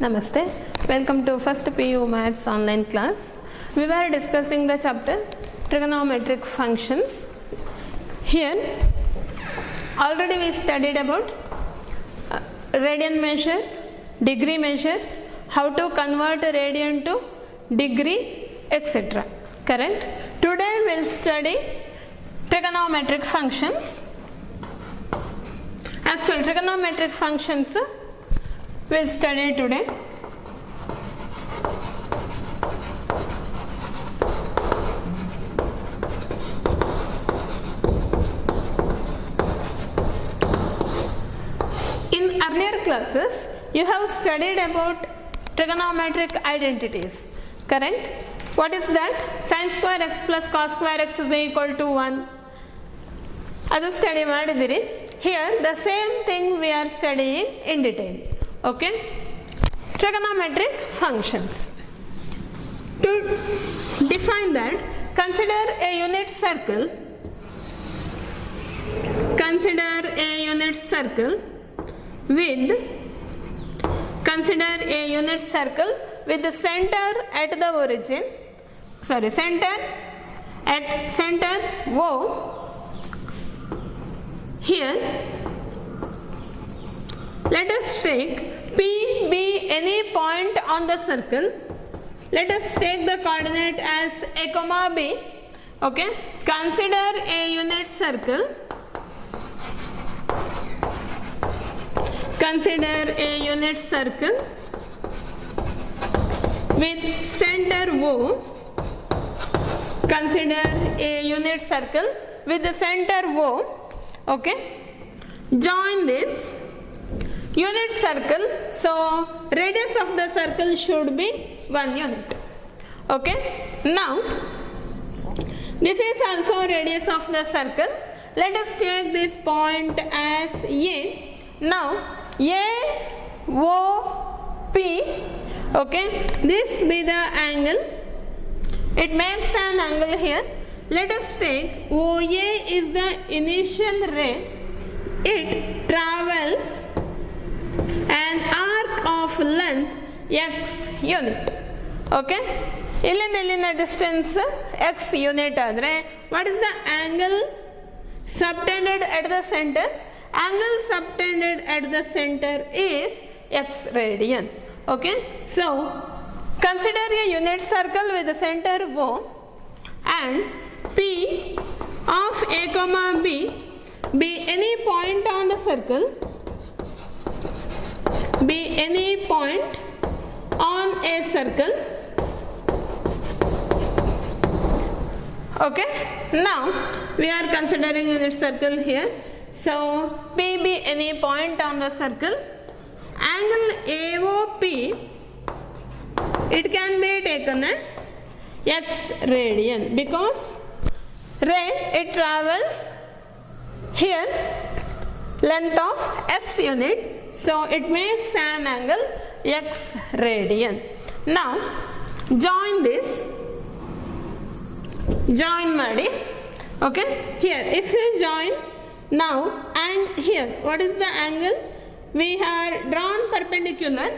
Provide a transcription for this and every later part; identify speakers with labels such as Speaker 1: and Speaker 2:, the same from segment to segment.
Speaker 1: Namaste. Welcome to first PU Maths online class. We were discussing the chapter trigonometric functions. Here already we studied about radian measure, degree measure, how to convert a radian to degree, etc. Correct? Today we will study trigonometric functions. Actual trigonometric functions we will study today. In earlier classes, you have studied about trigonometric identities, correct? What is that? Sin square x plus cos square x is equal to 1. ಅದು study ಮಾಡಿದಿರಿ. Here the same thing we are studying in detail. Okay? Trigonometric functions. To define that, consider a unit circle. Consider a unit circle with the center at the origin. Center O. Here, let us take P be any point on the circle. Let us take the coordinate as a comma b. Okay, consider a unit circle. Consider a unit circle with center O. Consider a unit circle with the center O. Okay, join this unit circle. So radius of the circle should be 1 unit. Okay, now this is also radius of the circle. Let us take this point as A. Now A O P. Okay, this be the angle. It makes an angle here. Let us take OA is the initial ray. It travels an arc of length x unit. Okay, illinda distance x unit adre what is the angle subtended at the center? Angle subtended at the center is x radian. Okay, so consider a unit circle with the center O and P of A comma B be any point on the circle. Be any point on a circle. Okay, now we are considering unit circle here. So P be any point on the circle. Angle AOP, it can be taken as x radian because ray it travels here length of x unit, so it makes an angle x radian. Now join this, join madi. Okay, here if you join now, and here what is the angle? We have drawn perpendicular.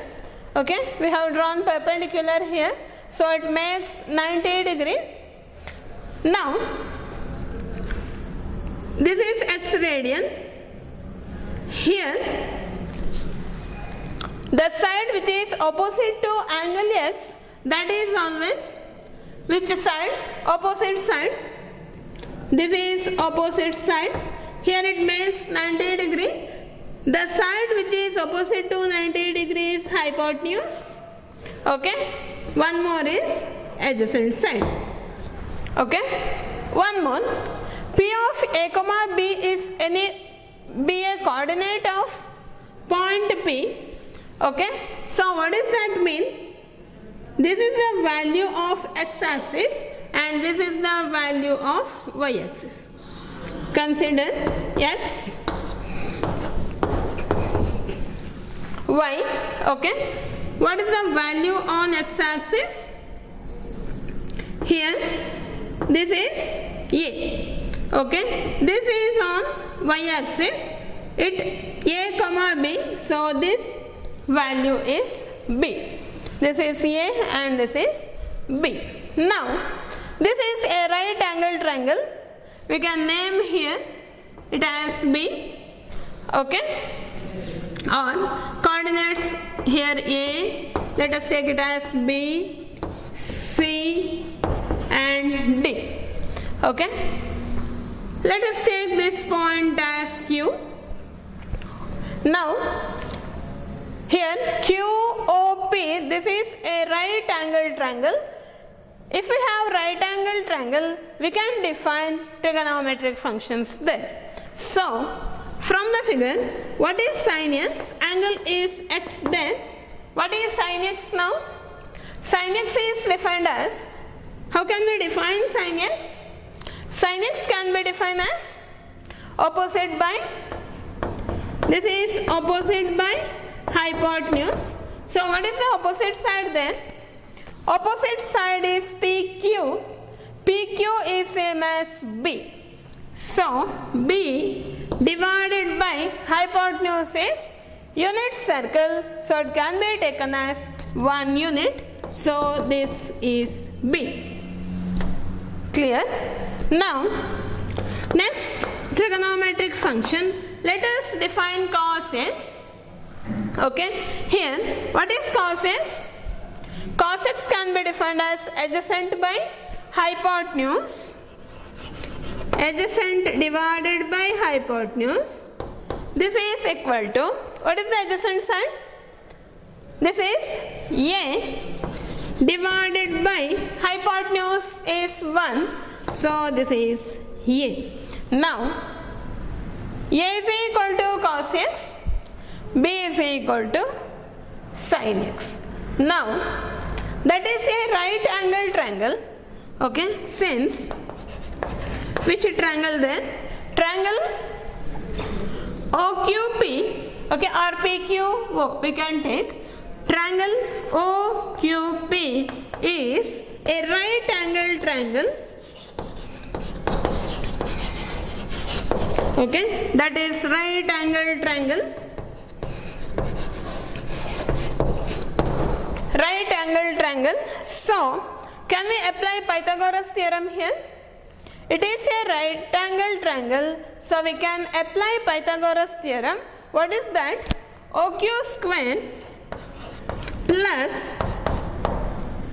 Speaker 1: Okay, we have drawn perpendicular here, so it makes 90 degree. Now this is x radian. Here the side which is opposite to angle x, that is always which side? Opposite side. This is opposite side. Here it makes 90 degree. The side which is opposite to 90 degree is hypotenuse. Okay, one more is adjacent side. Okay, one more. P of A comma B is be a coordinate of point P. Okay, so what does that mean? This is the value of x axis and this is the value of y axis. Consider x, y. Okay, what is the value on x axis? Here this is A. Okay, this is on y axis. It A comma B, so this value is B. This is A and this is B. Now, this is a right angle triangle. We can name here it as B. Okay. Or coordinates here A. Let us take it as B, C and D. Okay. Let us take this point as Q. Now, here QOP, this is a right angle triangle. If we have right angle triangle, we can define trigonometric functions there. So, from the figure, what is sin x? Angle is x there. What is sin x now? Sin x is defined as, how can we define sin x? Sin x can be defined as opposite by, this is opposite by hypotenuse. So what is the opposite side then? Opposite side is PQ. PQ is same as B. So B divided by hypotenuse is unit circle. So it can be taken as 1 unit. So this is B. Clear? Now, next trigonometric function. Let us define cos x. Okay. Here, what is cos x? Cos x can be defined as adjacent by hypotenuse. Adjacent divided by hypotenuse. This is equal to, what is the adjacent side? This is A divided by hypotenuse is 1. So this is A. Now, A is equal to cos x. B is equal to sin x. Now, that is a right angle triangle. Okay, since which triangle then? Triangle OQP. Okay, or PQO we can take. Triangle OQP is a right angle triangle. Okay, that is right angle triangle. Right angle triangle. So, can we apply Pythagoras theorem here? It is a right angle triangle. So, we can apply Pythagoras theorem. What is that? OQ square plus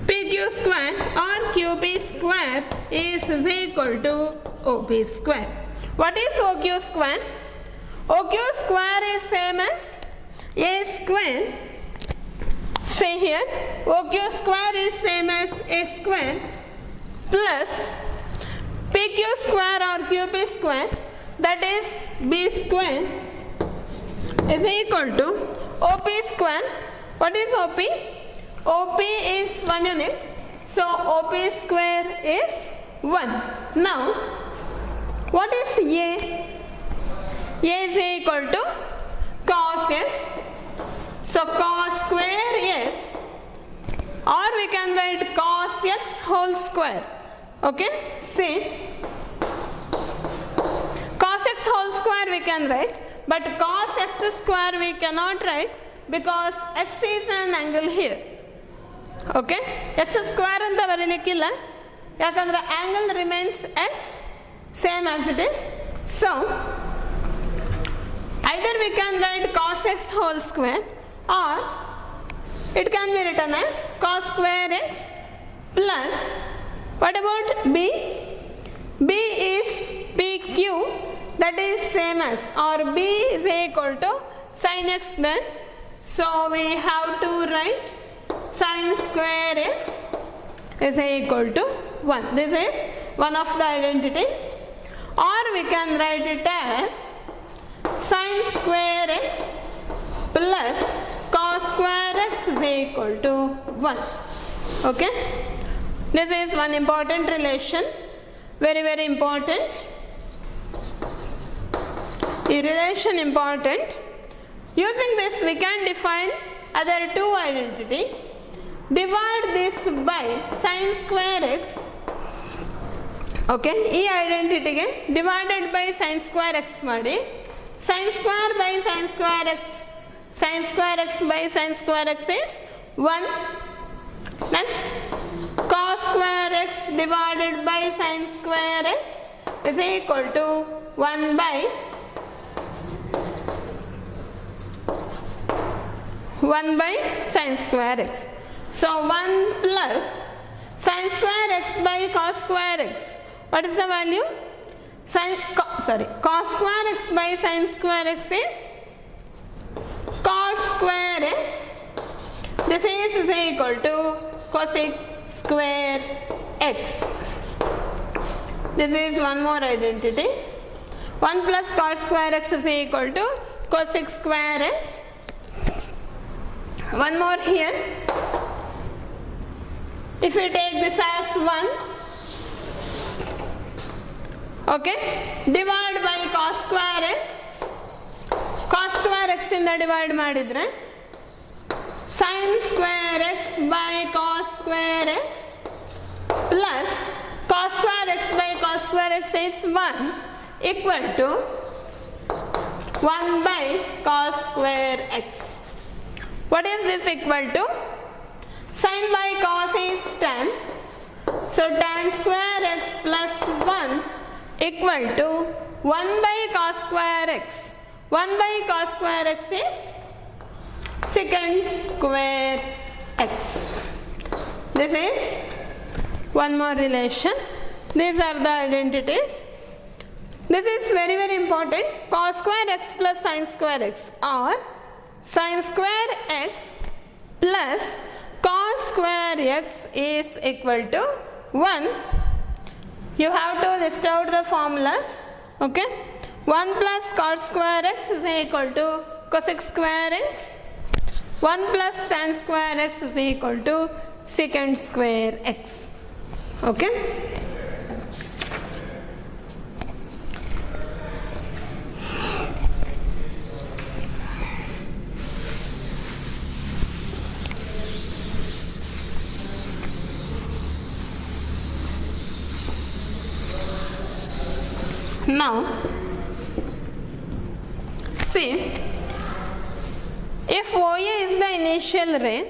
Speaker 1: PQ square or QP square is equal to OP square. What is OQ square? OQ square is same as A square. Say here, OQ square is same as A square plus PQ square or QP square, that is B square, is equal to OP square. What is OP? OP is 1 unit. So OP square is 1. Now, what is A? A is equal to cos x. So cos square x, or we can write cos x whole square. Okay, see, cos x whole square we can write, but cos x square we cannot write because x is an angle here. Okay, x square anta ಬರಲಿಕ್ಕಿಲ್ಲ ಯಾಕಂದ್ರೆ angle remains x same as it is. So either we can write cos x whole square, or it can be written as cos square x plus, what about B? B is PQ, that is same as, or B is equal to sin x then. So we have to write sin square x is equal to 1. This is one of the identity. Or we can write it as sin square x plus cos square x is equal to 1. Okay, this is one important relation, very important. A relation important. Using this we can define other two identity. Divide this by sin square x. Okay, ಈ ಐಡೆಂಟಿಟಿಗೆ divided by sin square x ಮಾಡಿ sin square by sin square x sin square x by sin square x is 1. Next, cos square x divided by sin square x is equal to 1 by 1 by sin square x. So 1 plus sin square x by cos square x. What is the value? Cos square x by sin square x is cos square x. This is equal to cosec square x. This is one more identity. 1 plus cos square x is equal to cosec square x. One more here. If you take this as 1, okay, divide by cos square x. Cos square x ಇಂದ divide ಮಾಡಿದ್ರೆ sin square x by cos square x plus cos square x by cos square x is 1 equal to 1 by cos square x. What is this equal to? Sin by cos is tan. So tan square x plus 1 equal to 1 by cos square x. 1 by cos square x is secant square x. This is one more relation. These are the identities. This is very, very important. Cos square x plus sin square x, or sin square x plus cos square x is equal to 1. You have to list out the formulas. Okay. 1 plus cos square x is equal to cosec square x. 1 plus tan square x is equal to secant square x. Okay. Now, see, if OA is the initial ray,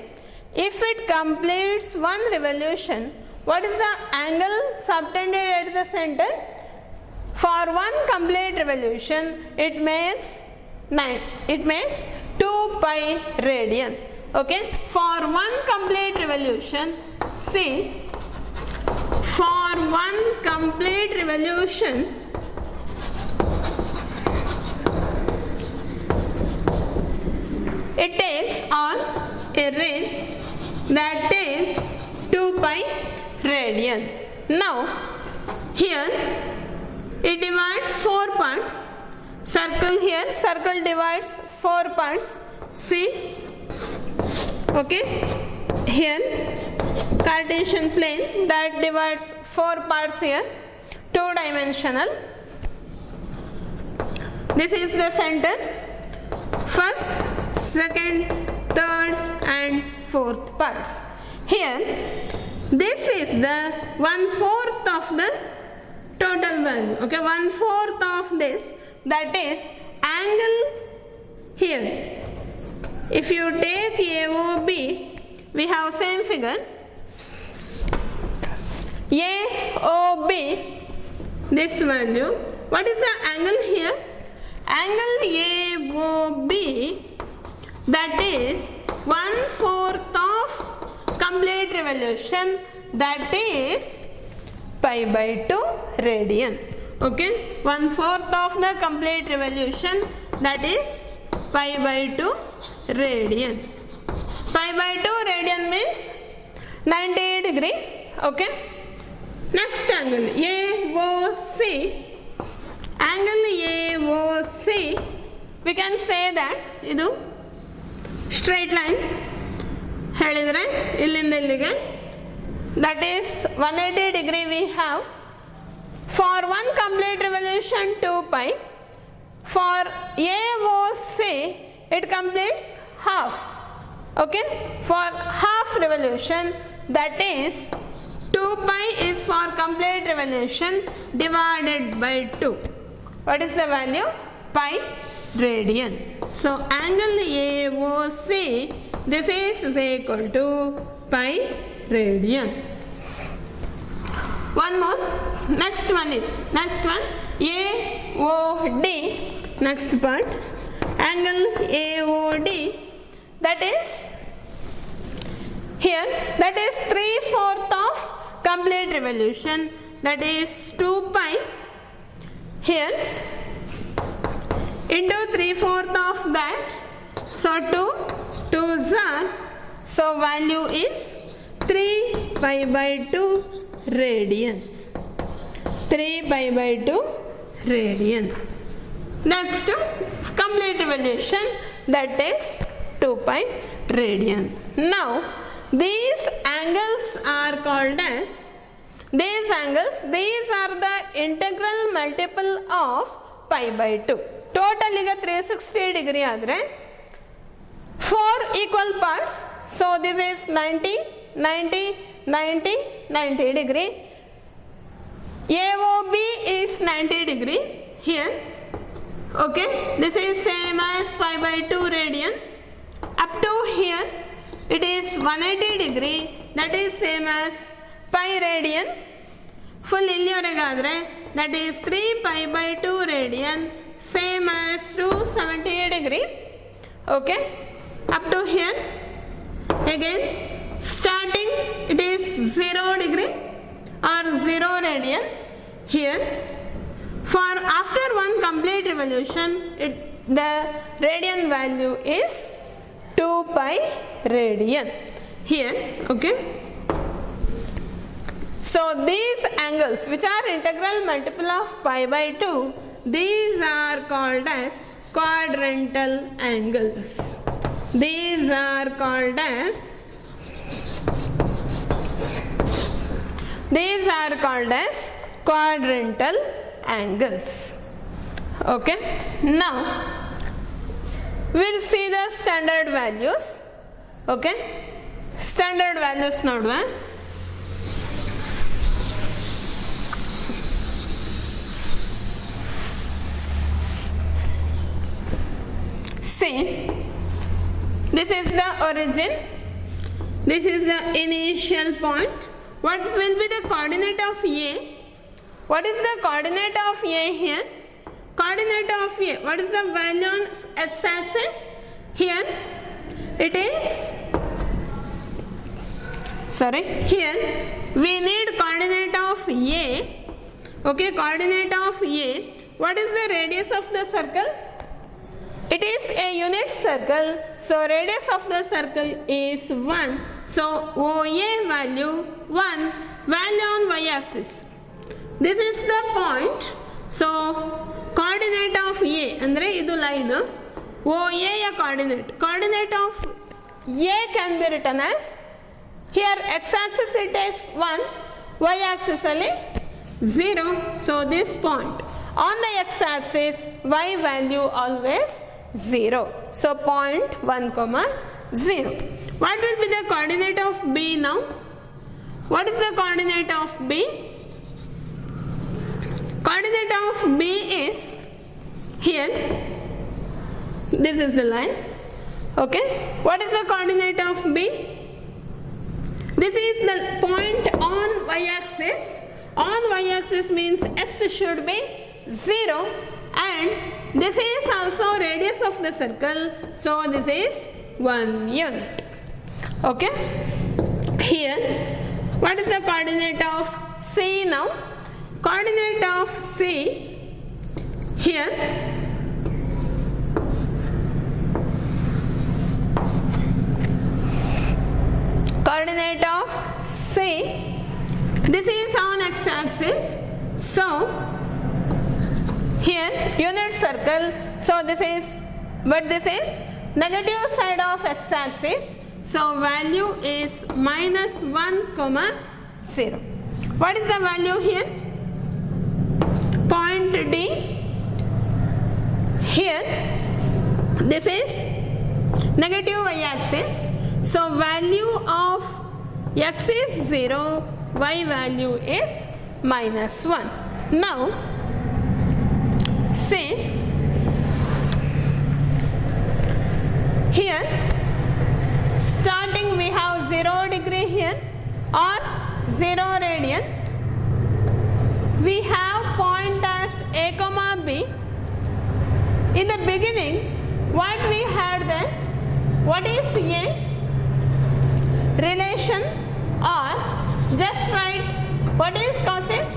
Speaker 1: if it completes one revolution, what is the angle subtended at the center? For one complete revolution, it makes 2 pi radian. Okay, for one complete revolution, see, for one complete revolution, it takes on a ray that takes 2 pi radian. Now, here it divides 4 parts. Circle here, circle divides 4 parts. See, okay, here Cartesian plane that divides 4 parts here, 2-dimensional. This is the center. First, second, third and fourth parts. Here, this is the 1/4 of the total value. Okay, 1/4 of this, that is angle here. If you take AOB, we have same figure. AOB, this value. What is the angle here? Angle AOB, that is 1/4 of complete revolution, that is pi by 2 radian. Okay, 1/4 of the complete revolution, that is pi by 2 radian. Pi by 2 radian means 90 degree. Okay, next angle AOC. Angle AOC, we can say that ಇದು straight line ಹೇಳಿದ್ರೆ ಇಲ್ಲಿಂದ ಇಲ್ಲಿಗೆ, that is 180 degree we have. For one complete revolution 2 pi. For AOC it completes half. Okay, for half revolution, that is 2 pi is for complete revolution divided by 2. What is the value? Pi radian. So angle AOC, this is equal to pi radian. One more, next one AOD, next part, angle AOD, that is here, that is 3/4 of complete revolution, that is 2 pi here into 3/4 of that, so 2's are, so value is 3 pi by 2 radian. 3 pi by 2 radian. Next, complete revolution, that takes 2 pi radian. Now, these angles are called as, these are the integral multiple of pi by 2. Total ಈಗ 360 degree ಆದರೆ 4 equal parts. So this is 90, 90, 90, 90 degree. AOB is 90 degree here. Okay, this is same as pi by 2 radian. Up to here it is 180 degree, that is same as pi radian. Full ಇಲ್ಲಿವರೆಗಾದರೆ that is 3 pi by 2 radian, same as 270 degree. Okay, up to here again starting it is 0 degree or 0 radian here. For after one complete revolution, the radian value is 2 pi radian here. Okay, so these angles which are integral multiple of pi by 2, these are called as quadrantal angles. These are called as quadrantal angles. Okay, now we'll see the standard values. Okay, standard values ನೋಡುವ. See, this is the origin, this is the initial point. What will be the coordinate of A? What is the coordinate of A here? Coordinate of A, what is the value on x-axis? Here it is, here we need coordinate of A. Okay, coordinate of A. What is the radius of the circle? It is a unit circle, so radius of the circle is 1. So OA value 1, value on y-axis. This is the point. So coordinate of A andre idu line, OA ya coordinate of A can be written as, here x-axis it takes 1, y-axis alli 0. So this point on the x-axis, y value always 0. So point 1, 0. What will be the coordinate of B now? What is the coordinate of B? Coordinate of B is here. This is the line. Okay. What is the coordinate of B? This is the point on y-axis. On y-axis means x should be 0, and this is also radius of the circle, so this is 1 unit. Okay, here what is the coordinate of C now? Coordinate of C here, coordinate of C, this is on x-axis, so here unit circle, so this is, but this is negative side of x-axis, so value is -1, 0. What is the value here? Point D here, this is negative y-axis, so value of x is 0, y value is -1. Now say here starting we have 0 degree here or 0 radian. We have point as A comma B. In the beginning, what we had then? What is A? Relation, or just write what is cos x?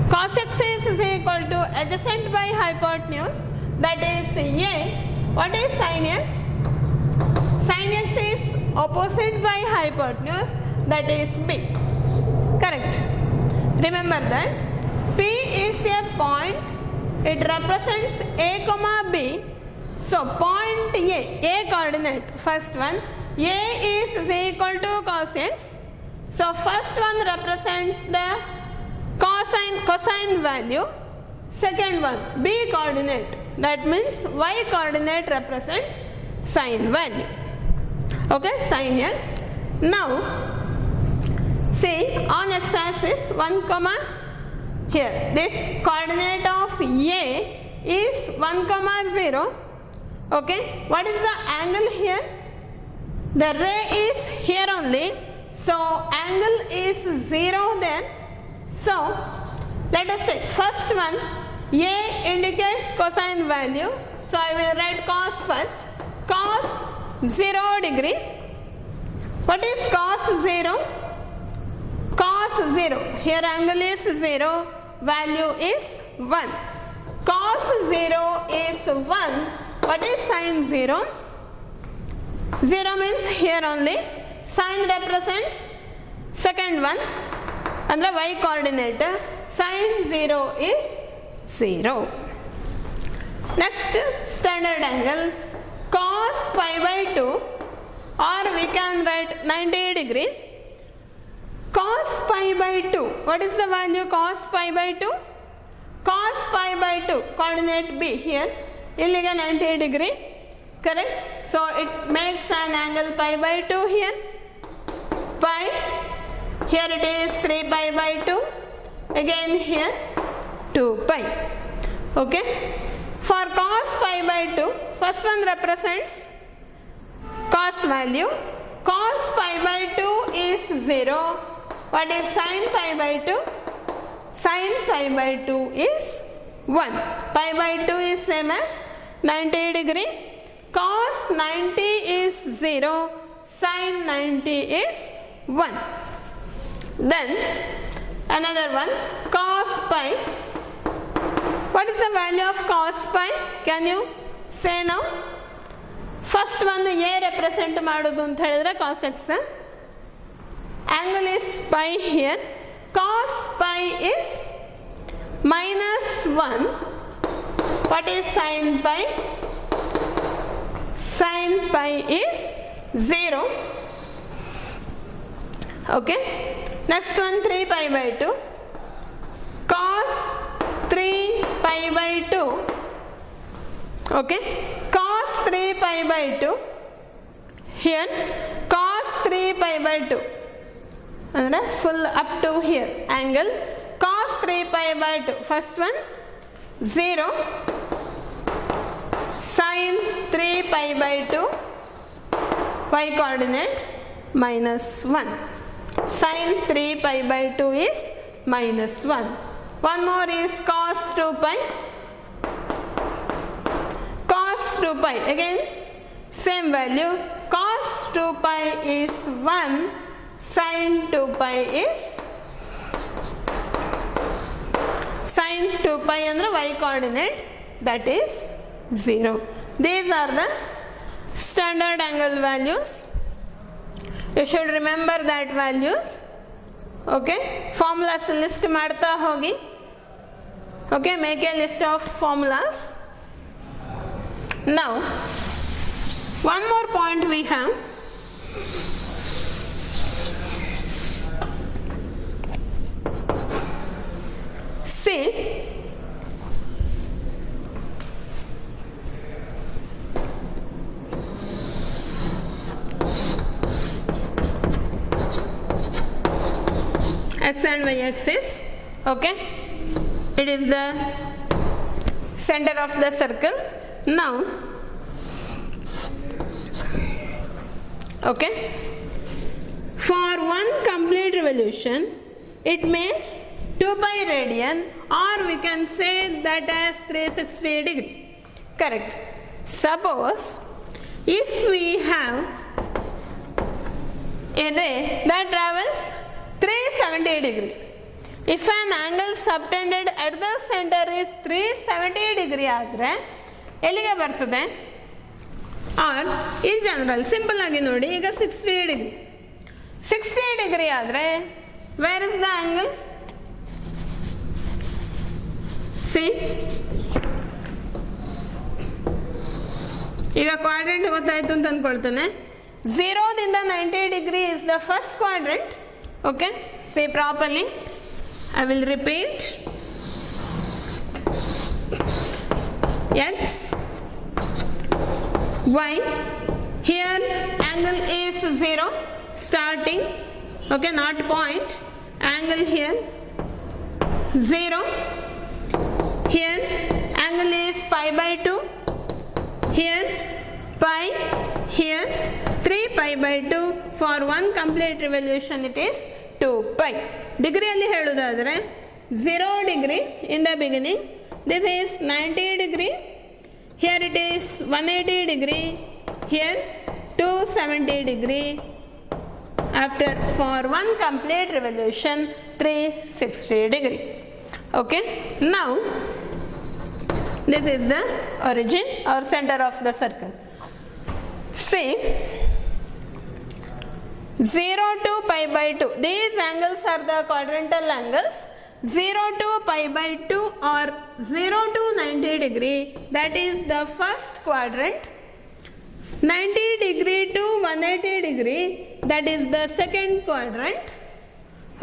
Speaker 1: Cos x is equal to adjacent by hypotenuse, that is A. What is sin x? Sin x is opposite by hypotenuse, that is B. Correct. Remember that P is a point, it represents A comma B. So point A coordinate, first one, A is equal to cos x. So first one represents the cosine value. Second one, B coordinate, that means Y coordinate represents sine value. Okay, sin x. Now see, on x axis 1 comma here, this coordinate of A is 1 comma 0. Okay, what is the angle here? The ray is here only, so angle is 0 then. So let us take first one, A indicates cosine value, so I will write cos first. Cos 0 degree. What is cos 0? Cos 0, here angle is 0, value is 1. Cos 0 is 1. What is sin 0? 0 means here only. Sin represents second one and the y coordinate. Sin 0 is 0. Next, standard angle cos pi by 2, or we can write 90 degree. Cos pi by 2, what is the value cos pi by 2? Cos pi by 2, coordinate B here, illega 90 degree, correct? So it makes an angle pi by 2 here, pi, here it is 3 pi by 2, again here 2 pi, okay? For cos pi by 2, first one represents cos value, cos pi by 2 is 0, what is sin pi by 2? Sin pi by 2 is 1. Pi by 2 is same as 90 degree. Cos 90 is 0. Sin 90 is 1. Then another one, cos pi. What is the value of cos pi? Can you say now? First one A represent madudu anta helidre cos x. Angle is pi here. Cos pi is minus 1. What is sin pi? Sin pi is 0. Okay. Next one 3 pi by 2. Cos 3 pi by 2. Okay. Cos 3 pi by 2. Here cos 3 pi by 2. And full up to here angle cos 3 pi by 2, first one 0, sin 3 pi by 2, y coordinate minus 1, sin 3 pi by 2 is minus 1. One more is cos 2 pi, cos 2 pi, again same value, cos 2 pi is 1, sin 2 pi is, sin 2 pi and the y coordinate, that is 0. These are the standard angle values. You should remember that values. Okay, formulas list ಮಾಡ್ತಾ ಹೋಗಿ. Okay, make a list of formulas. Now one more point we have. See, x and y axis, okay, it is the center of the circle. Now Okay, for one complete revolution it makes 2 pi radian, or we can say that as 360 degree. Correct. Suppose if we have a ray that travels 370 degree, if an angle subtended at the center is 370 degree ಆದರೆ ಎಲ್ಲಿಗೆ ಬರ್ತದೆ? R ಈ general simple ಆಗಿ ನೋಡಿ, ಈಗ 60 degree 60 degree ಆದರೆ where is the angle? C, ಈಗ quadrant ಗೊತ್ತಾಯ್ತು ಅಂತ ಅಂದ್ಕೊಳ್ತಾನೆ. 0ದಿಂದ 90 degree is the first quadrant. Okay, C properly. I will repeat. X, Y, here angle is 0 starting, okay, not point, angle here 0, here angle is pi by 2, here pi, here 3 pi by 2. For one complete revolution it is 2 pi. ಡಿಗ್ರಿಯಲ್ಲಿ ಹೇಳುವುದಾದರೆ 0 degree in the beginning, this is 90 degree, here it is 180 degree, here 270 degree, after for one complete revolution 360 degree. Okay, now this is the origin or centre of the circle. ಸಿ 0 to pi by 2, these angles are the quadrantal angles. 0 to pi by 2 or 0 to 90 degree, that is the first quadrant. 90 degree to 180 degree, that is the second quadrant.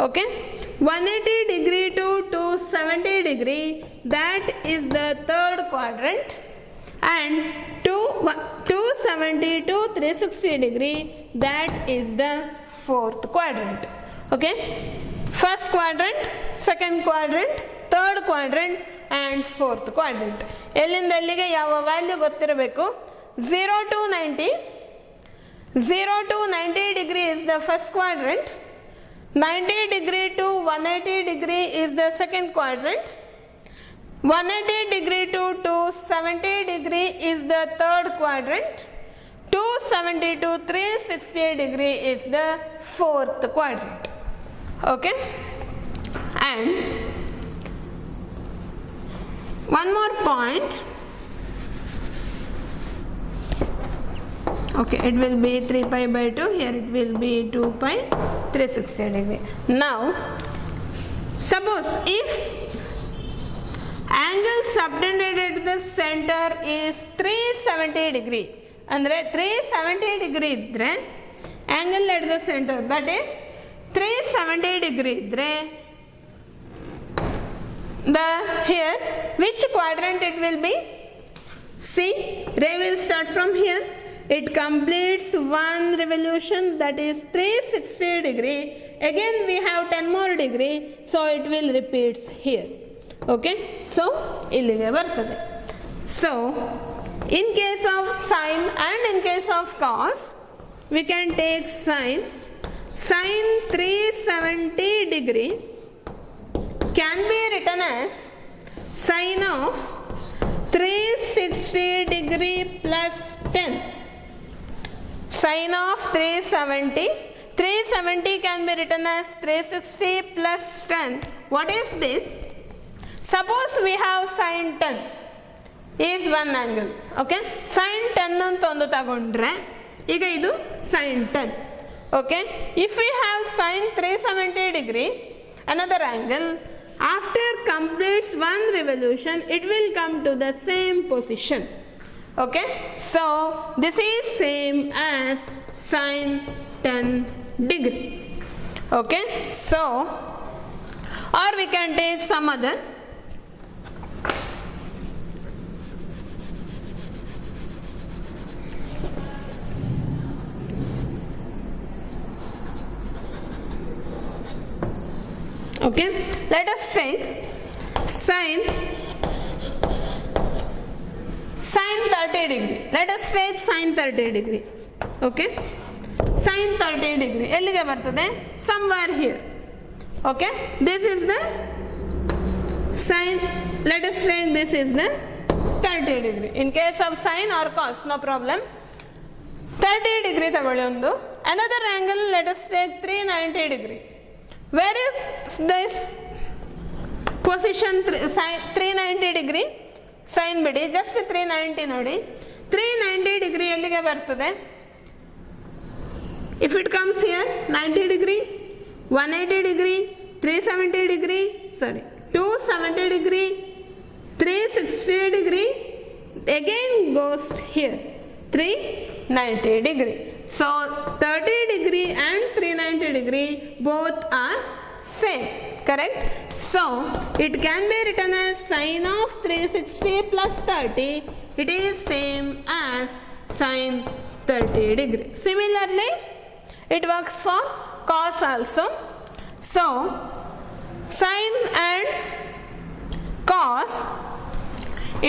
Speaker 1: Okay, 180 degree to 270 degree, that is the third quadrant, and 270 to 360 degree, that is the fourth quadrant. Okay, first quadrant, second quadrant, third quadrant and fourth quadrant. ಎಲ್ಲಿಂದ ಎಲ್ಲಿಗೆ ಯಾವ value ಗೊತ್ತಿರಬೇಕು? 0 to 90, 0 to 90 degree is the first quadrant, 90 degree to 180 degree is the second quadrant, 180 degree to 270 degree is the third quadrant, 270 to 360 degree is the fourth quadrant. Okay, and one more point. Okay, it will be 3 pi by 2, here it will be 2 pi 360 degree. Now suppose if angle subtended at the center is 370 degree, ಅಂದರೆ 370 degree ಇದ್ದರೆ angle at the centre that is 370 degree ಇದ್ದರೆ the here which quadrant it will be? See, ray will start from here, it completes one revolution that is 360 degree, again we have 10 more degree, so it will repeats here. Okay, so ಇಲ್ಲಿಗೆ ಬರ್ತದೆ. So in case of sine and in case of cos, we can take sine 370 degree can be written as sine of 360 degree plus 10. Sine of 370 can be written as 360 plus 10. What is this? Suppose we have sine 10 is one angle. Okay, sin 10 ಅಂತ ಒಂದು ತಗೊಂಡ್ರೆ ಈಗ ಇದು sin 10. Okay, if we have sin 370 degree, another angle, after completes one revolution it will come to the same position. Okay, so this is same as sin 10 degree. Okay, so or we can take some other. Okay, let us take sin 30 degree. Let us take sin 30 degree. Okay, sin 30 degree ಎಲ್ಲಿಗೆ ಬರ್ತದೆ? somewhere here. Okay, this is the sin. Let us take this is the 30 degree. In case of sin or cos, no problem. 30 degree ತಗೊಳ್ಳಿ ಒಂದು. Another angle, let us take 390 degree. Where is this position? 390 degree. Sin ಬಿಡಿ, just 390 ನೋಡಿ. 390 degree ಎಲ್ಲಿಗೆ ಬರ್ತದೆ? If it comes here, 90 degree, 180 degree, 370 degree, sorry, 270 degree, 360 degree, again goes here, 390 degree. So 30 degree and 390 degree both are same, correct? So it can be written as sin of 360 plus 30, it is same as sin 30 degree. Similarly, it works for cos also. So sin and cos,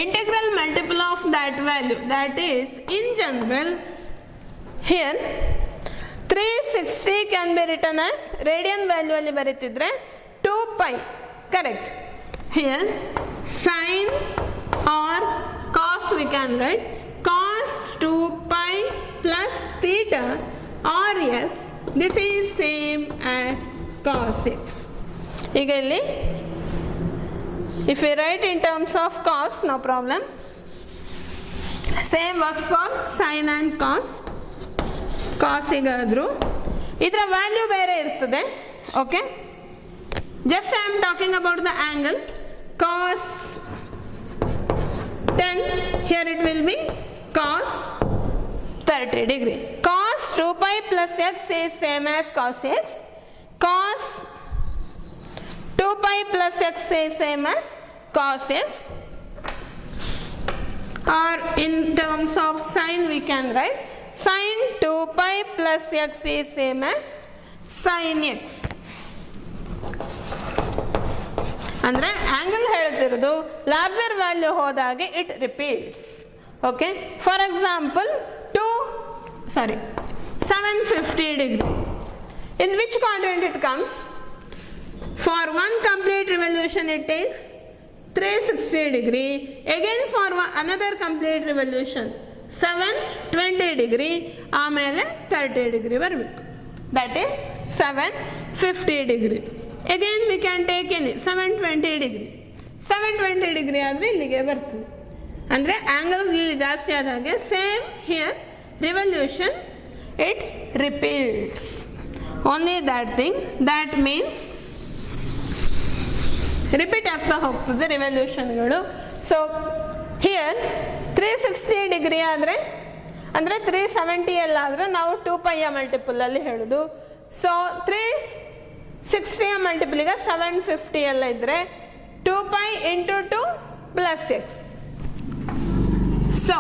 Speaker 1: integral multiple of that value, that is in general here 360 can be written as radian value alli baritidre 2 pi, correct? Here sin or cos we can write cos 2 pi plus theta or x, this is same as cos x. ಈಗ ಇಲ್ಲಿ if we write in terms of cos, no problem. Same works for sin and cos. cos ಈಗಾದರೂ ಇದರ value ಬೇರೆ ಇರ್ತದೆ. Okay, just I am talking about the angle cos 10, here it will be cos 30 degree. Cos 2 pi plus x is same as cos x. Cos 2 pi plus x is same as cos x. Or in terms of sin we can write sin 2 pi plus x is same as sin x. ಅಂದರೆ angle ಹೇಳ್ತಿರೋದು larger value ಹೋದಾಗೆ it repeats. Okay, for example 750 degree. In which quadrant it comes? For one complete revolution it takes 360 degree. Again for another complete revolution 720 degree. ಆಮೇಲೆ 30 degree ಬರಬೇಕು. That is 750 degree. Again we can take any 720 degree. 720 degree ಆದರೆ ಇಲ್ಲಿಗೆ ಬರ್ತದೆ. ಅಂದರೆ angle ಇಲ್ಲಿ ಜಾಸ್ತಿ ಆದಾಗೆ same here revolution it repeats. Only that thing, that means repeat ಆಗ್ತಾ ಹೋಗ್ತದೆ ರಿವಲ್ಯೂಷನ್ಗಳು. ಸೊ ಹಿಯರ್ 360 ಡಿಗ್ರಿ ಆದರೆ ಅಂದರೆ 370 ಎಲ್ಲಾದರೆ ನಾವು 2 ಪೈಯ ಮಲ್ಟಿಪಲಲ್ಲಿ ಹೇಳೋದು. ಸೊ 360ಯ ಮಲ್ಟಿಪಲಿಗೆ 750 ಎಲ್ಲ ಇದ್ದರೆ 2 pi into 2 plus x. So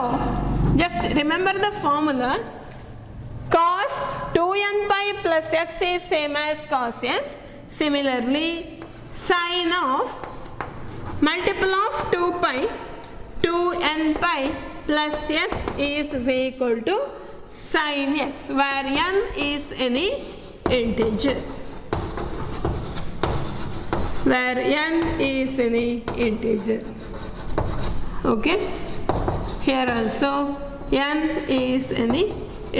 Speaker 1: just remember the formula. Cos 2n pi plus x is same as cos x. Similarly, sin of multiple of 2 pi 2n pi plus x is equal to sin x, where n is any integer. Where n is any integer. Okay. Here also n is any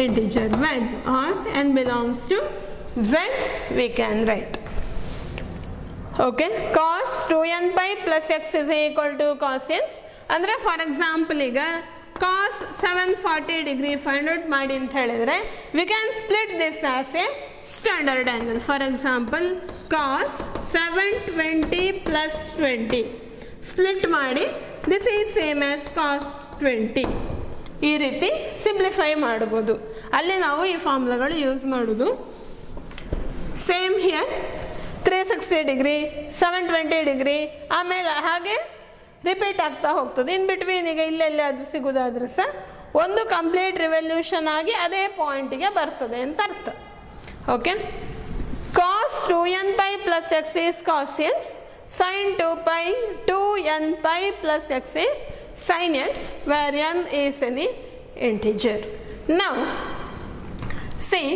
Speaker 1: integer value or n belongs to z we can write. Okay, cos 2n pi plus x is equal to cos x. ಅಂದರೆ for example ಈಗ cos 740 degree find out ಮಾಡಿ ಅಂತ ಹೇಳಿದರೆ we can split this as a standard angle. For example, cos 720 plus 20 split ಮಾಡಿ this is same as cos 20. ಈ ರೀತಿ simplify ಮಾಡ್ಬೋದು. ಅಲ್ಲಿ ನಾವು ಈ ಫಾರ್ಮುಲಾಗಳು ಯೂಸ್ ಮಾಡೋದು. ಸೇಮ್ ಹಿಯರ್ 360 ಡಿಗ್ರಿ 720 ಡಿಗ್ರಿ ಆಮೇಲೆ ಹಾಗೆ ರಿಪೀಟ್ ಆಗ್ತಾ ಹೋಗ್ತದೆ. ಇನ್ ಬಿಟ್ವೀನ್ ಈಗ ಇಲ್ಲೆಲ್ಲಿ ಅದು ಸಿಗೋದಾದ್ರೆ ಸಹ ಒಂದು ಕಂಪ್ಲೀಟ್ ರಿವಲ್ಯೂಷನ್ ಆಗಿ ಅದೇ ಪಾಯಿಂಟಿಗೆ ಬರ್ತದೆ ಅಂತ ಅರ್ಥ. Okay, cos 2n pi plus x is cos x. Sin 2 pi 2n pi plus x is sin x, where n is any integer. Now See,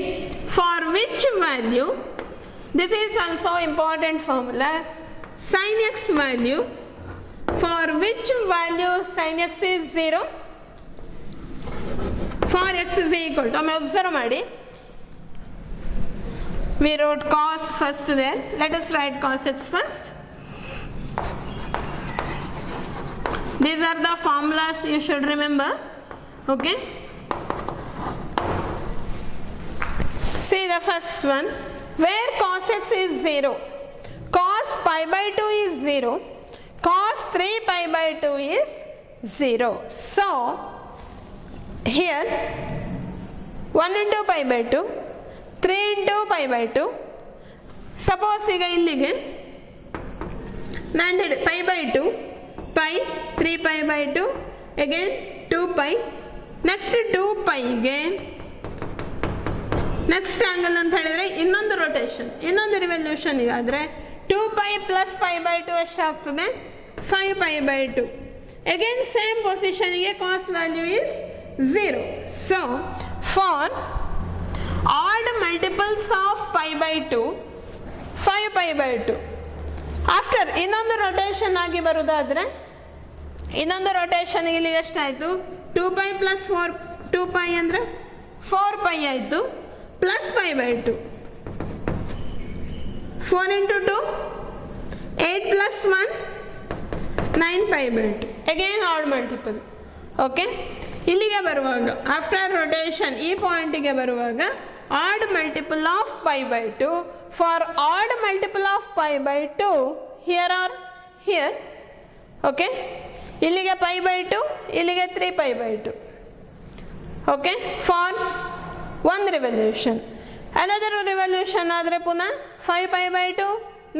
Speaker 1: for which value, this is also important formula, sin x value, for which value sin x is 0, for x is equal to, observe madi, we wrote cos first there, let us write cos x first. These are the formulas you should remember, okay. See the first one, where cos x is 0, cos pi by 2 is 0, cos 3 pi by 2 is 0. So, here 1 into pi by 2, 3 into pi by 2, suppose ಈಗ ಇಲ್ಲಿಗೆ ನಾನು pi by 2, pi, 3 pi by 2, again 2 pi, next 2 pi ಗೆ next angle ಅಂತ ಹೇಳಿದ್ರೆ ಇನ್ನೊಂದು rotation, ಇನ್ನೊಂದು revolution ಈಗಾದರೆ 2 pi plus pi by 2 ಎಷ್ಟಾಗ್ತದೆ 5 pi by 2, ಅಗೇನ್ ಸೇಮ್ ಪೊಸಿಷನ್ಗೆ cos value is 0. So for odd multiples of pi by 2, 5 pi by 2, after ಇನ್ನೊಂದು rotation ಆಗಿ ಬರೋದಾದರೆ ಇನ್ನೊಂದು ರೊಟೇಷನ್ ಇಲ್ಲಿ ಎಷ್ಟಾಯಿತು 2 pi ಪ್ಲಸ್ 2 pi ಅಂದರೆ 4 pi ಆಯಿತು, plus pi by 2, 4 into 2, 8 plus 1, 9 pi by 2, again odd multiple, okay. ಇಲ್ಲಿಗೆ ಬರುವಾಗ ಆಫ್ಟರ್ ರೊಟೇಷನ್ ಈ ಪಾಯಿಂಟಿಗೆ ಬರುವಾಗ odd multiple of pi by 2, for odd multiple of pi by 2 here or here, okay. ಇಲ್ಲಿಗೆ pi by 2, ಇಲ್ಲಿಗೆ 3 pi by 2, okay. For one revolution, another revolution ಆದರೆ ಪುನಃ 5 pi by 2,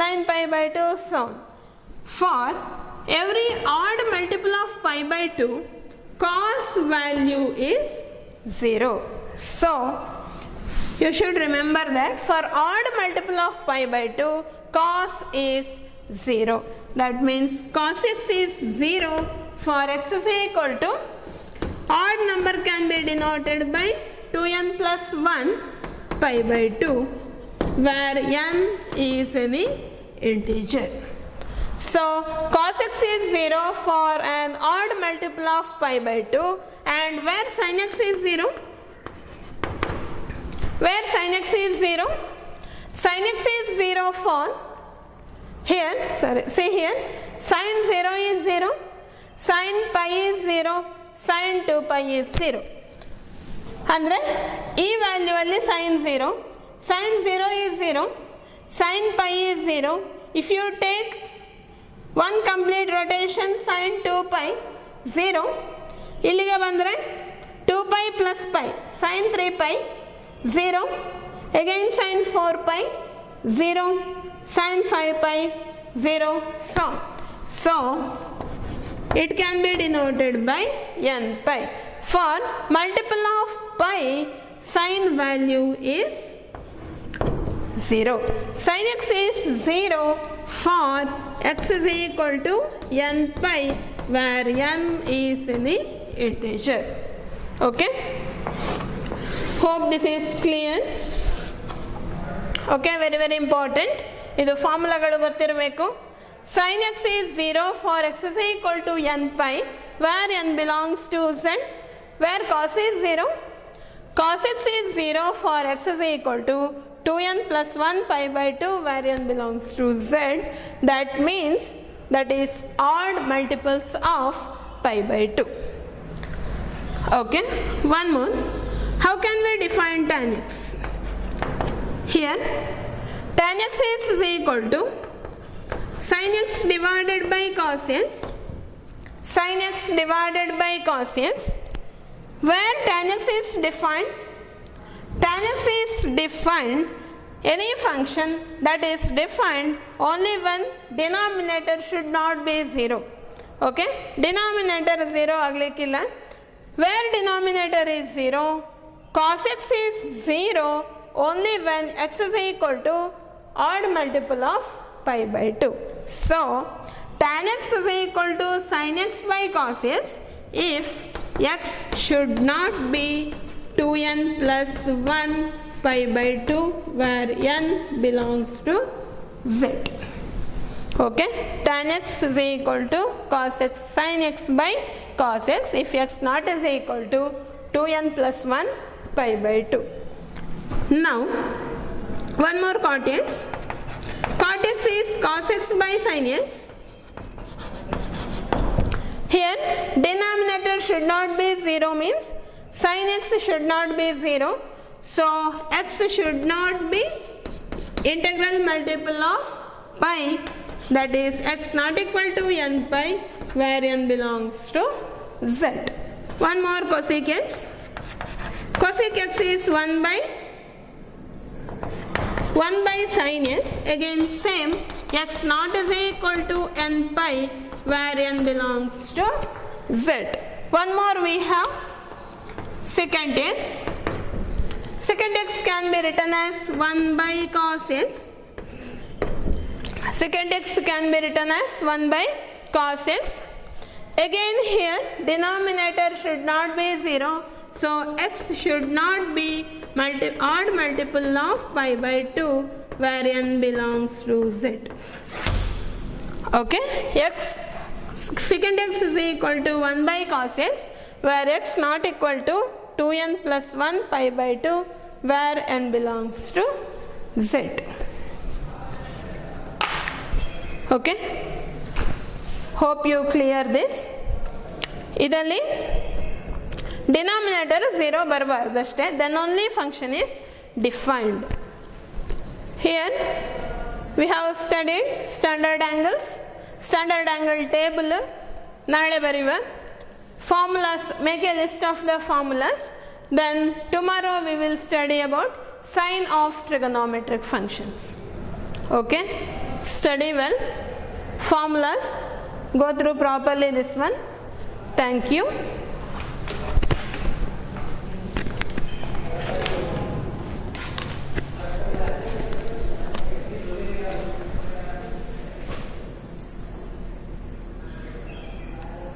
Speaker 1: 9 pi by 2, so on. For every odd multiple of pi by 2, cos value is 0. So you should remember that for odd multiple of pi by 2, cos is 0. That means cos x is 0 for x is equal to, odd number can be denoted by 2n plus 1 pi by 2, where n is any integer. So cos x is 0 for an odd multiple of pi by 2, and where sin x is 0, where sin x is 0, sin x is 0 for here, sorry, see here, sin 0 is 0, sin pi is 0, sin 2 pi is 0. ಅಂದರೆ ಈ value ಅಲ್ಲಿ sine 0, sine 0 is 0, sine pi is 0. If you take one complete rotation sine 2 pi 0, ಇಲ್ಲಿಗೆ ಬಂದರೆ 2 pi plus pi sine 3 pi 0, again sine 4 pi 0, sine 5 pi 0, so it can be denoted by n pi. For multiple of pi, sin value is 0. Sin x is 0 for x is equal to n pi, where n is any integer. Okay? Hope this is clear. Okay, very very important. ಇದು ಫಾರ್ಮುಲಾಗಳು ಗೊತ್ತಿರಬೇಕು. Sin x is 0 for x is equal to n pi, where n belongs to z, where cos is 0, cos x is 0 for x is equal to 2n plus 1 pi by 2, where n belongs to z. That means that is odd multiples of pi by 2. Okay, one more. How can we define tan x? Here tan x is equal to sin x divided by cos x, sin x divided by cos x, where tan x is defined, tan x is defined any function that is defined only when denominator should not be 0. Okay, denominator 0 aglikilla, where denominator is 0, cos x is 0 only when x is equal to odd multiple of pi by 2. So tan x is equal to sin x by cos x if x should not be 2n plus 1 pi by 2 where n belongs to z. Okay, tan x is equal to cos x sin x by cos x if x naught is equal to 2n plus 1 pi by 2. Now one more cot x. Cot x is cos x by sin x. Here denominator should not be 0 means sin x should not be 0. So x should not be integral multiple of pi, that is x not equal to n pi where n belongs to z. One more cosec x. Cosec x is 1 by sin x. Again same, x not is equal to n pi where n belongs to z. One more we have secant x. Secant x can be written as 1 by cos x. Secant x can be written as 1 by cos x. Again here denominator should not be 0, so x should not be odd multiple of pi by 2 where n belongs to z. Okay, secant x is equal to 1 by cos x where x not equal to 2n plus 1 pi by 2 where n belongs to z. Okay, hope you clear this. ಇದರಲ್ಲಿ denominator 0 ಬರಬಾರ್ದಷ್ಟೇ, then only function is defined. Here we have studied standard angles, standard angle table. ನಾಳೆ ಬರೆಯುವ formulas, make a list of the formulas. Then tomorrow we will study about sign of trigonometric functions. Okay, study well, formulas, go through properly this one. Thank you.